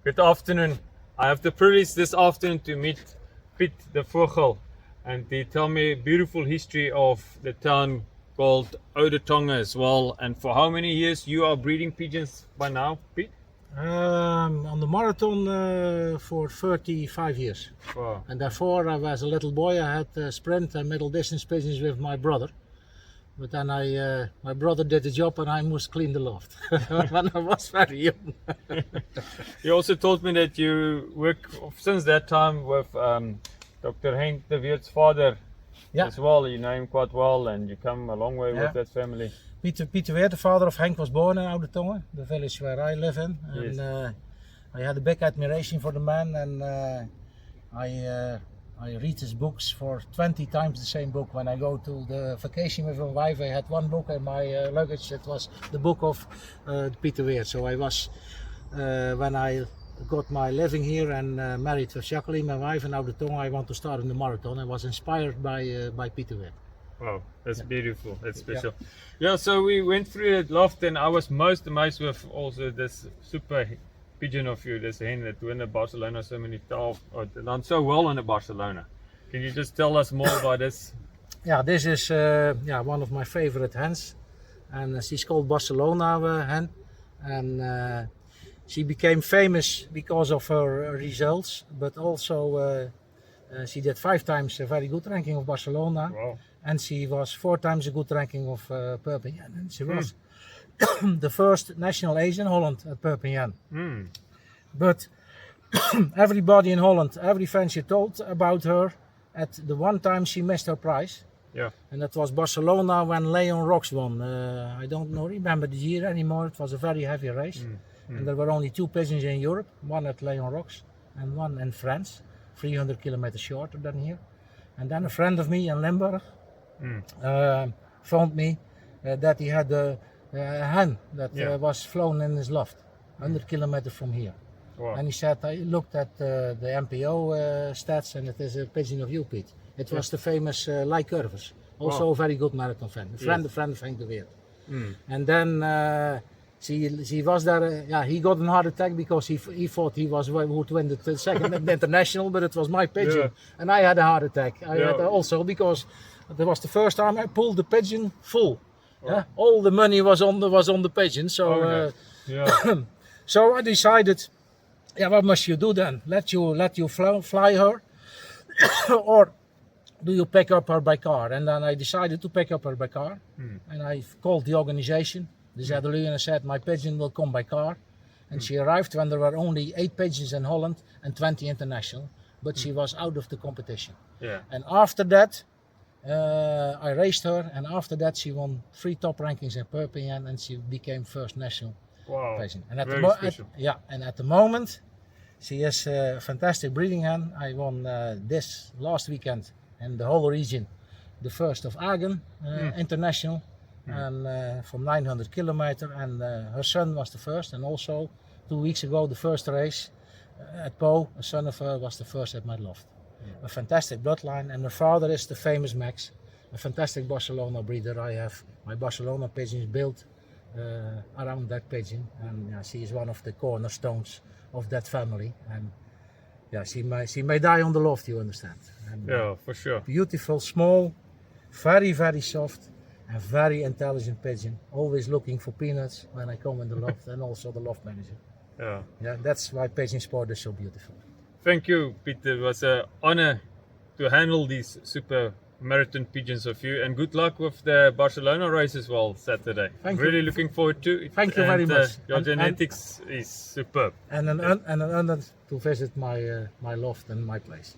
Good afternoon. I have the privilege this afternoon to meet Piet the Vogel, and they tell me a beautiful history of the town called Oudtshoorn as well. And for how many years you are breeding pigeons by now, Piet? On the marathon for 35 years. Wow. And therefore, as a little boy, I had sprint and middle distance pigeons with my brother. But then my brother did the job and I must clean the loft when I was very young. You also told me that you work since that time with Dr. Henk de Weert's father as well. You know him quite well and you come a long way with that family. Piet Weert, the father of Henk, was born in Oudtshoorn, the village where I live in. And Yes. I had a big admiration for the man, and I read his books for 20 times the same book. When I go to the vacation with my wife, I had one book in my luggage. It was the book of Piet Weert. So I was, when I got my living here and married with Jacqueline, my wife, in Oudtshoorn, I want to start in the marathon. I was inspired by Piet Weert. Wow, that's beautiful. That's special. Yeah, so we went through the loft and I was most amazed with also this super pigeon of you, this hen that won in Barcelona so many times, or done so well in Barcelona. Can you just tell us more about this? Yeah, this is one of my favorite hens, and she's called Barcelona hen, and she became famous because of her results, but also she did 5 times a very good ranking of Barcelona. Wow. And she was 4 times a good ranking of Perpignan. And she was the first national ace in Holland at Perpignan. But everybody in Holland, every fancier told about her at the one time she missed her prize. Yeah. And that was Barcelona when Leon Rocks won. I don't remember the year anymore. It was a very heavy race. And there were only 2 pigeons in Europe, one at Leon Rocks and one in France, 300 kilometers shorter than here. And then a friend of me in Limburg phoned me that he had a hen that was flown in his loft, 100 kilometers from here. Wow. And he said, I looked at the MPO stats and it is a pigeon of you, Piet. It was the famous Lijk Curvers, also a very good marathon fan, a friend of Henk de Weert. And then she was there, he got a heart attack because he thought he would win the second international, but it was my pigeon. And I had a heart attack. I had also because that was the first time I pulled the pigeon full. All the money was on the pigeon. So so I decided, what must you do then? Let you fly her, or do you pick up her by car? And then I decided to pick up her by car, and I called the organization. The Zuiderlui, and I said, my pigeon will come by car. And she arrived when there were only 8 pigeons in Holland and 20 international, but she was out of the competition. And after that, I raced her, and after that she won 3 top rankings in Perpignan, and she became first national pigeon. And at the moment, she is a fantastic breeding hen. I won this last weekend in the whole region, the first of Agen international. And from 900 kilometers, and her son was the first, and also 2 weeks ago the first race at Po, a son of her was the first at my loft. A fantastic bloodline, and her father is the famous Max, a fantastic Barcelona breeder. I have my Barcelona pigeons built around that pigeon, and she is one of the cornerstones of that family. And she may die on the loft, you understand. And, for sure. Beautiful, small, very, very soft. A very intelligent pigeon, always looking for peanuts when I come in the loft, and also the loft manager. That's why pigeon sport is so beautiful. Thank you, Peter. It was an honor to handle these super marathon pigeons of you, and good luck with the Barcelona race as well Saturday. Thank you. Really looking forward to it. Thank you very much. Your genetics is superb. And an honor to visit my loft and my place.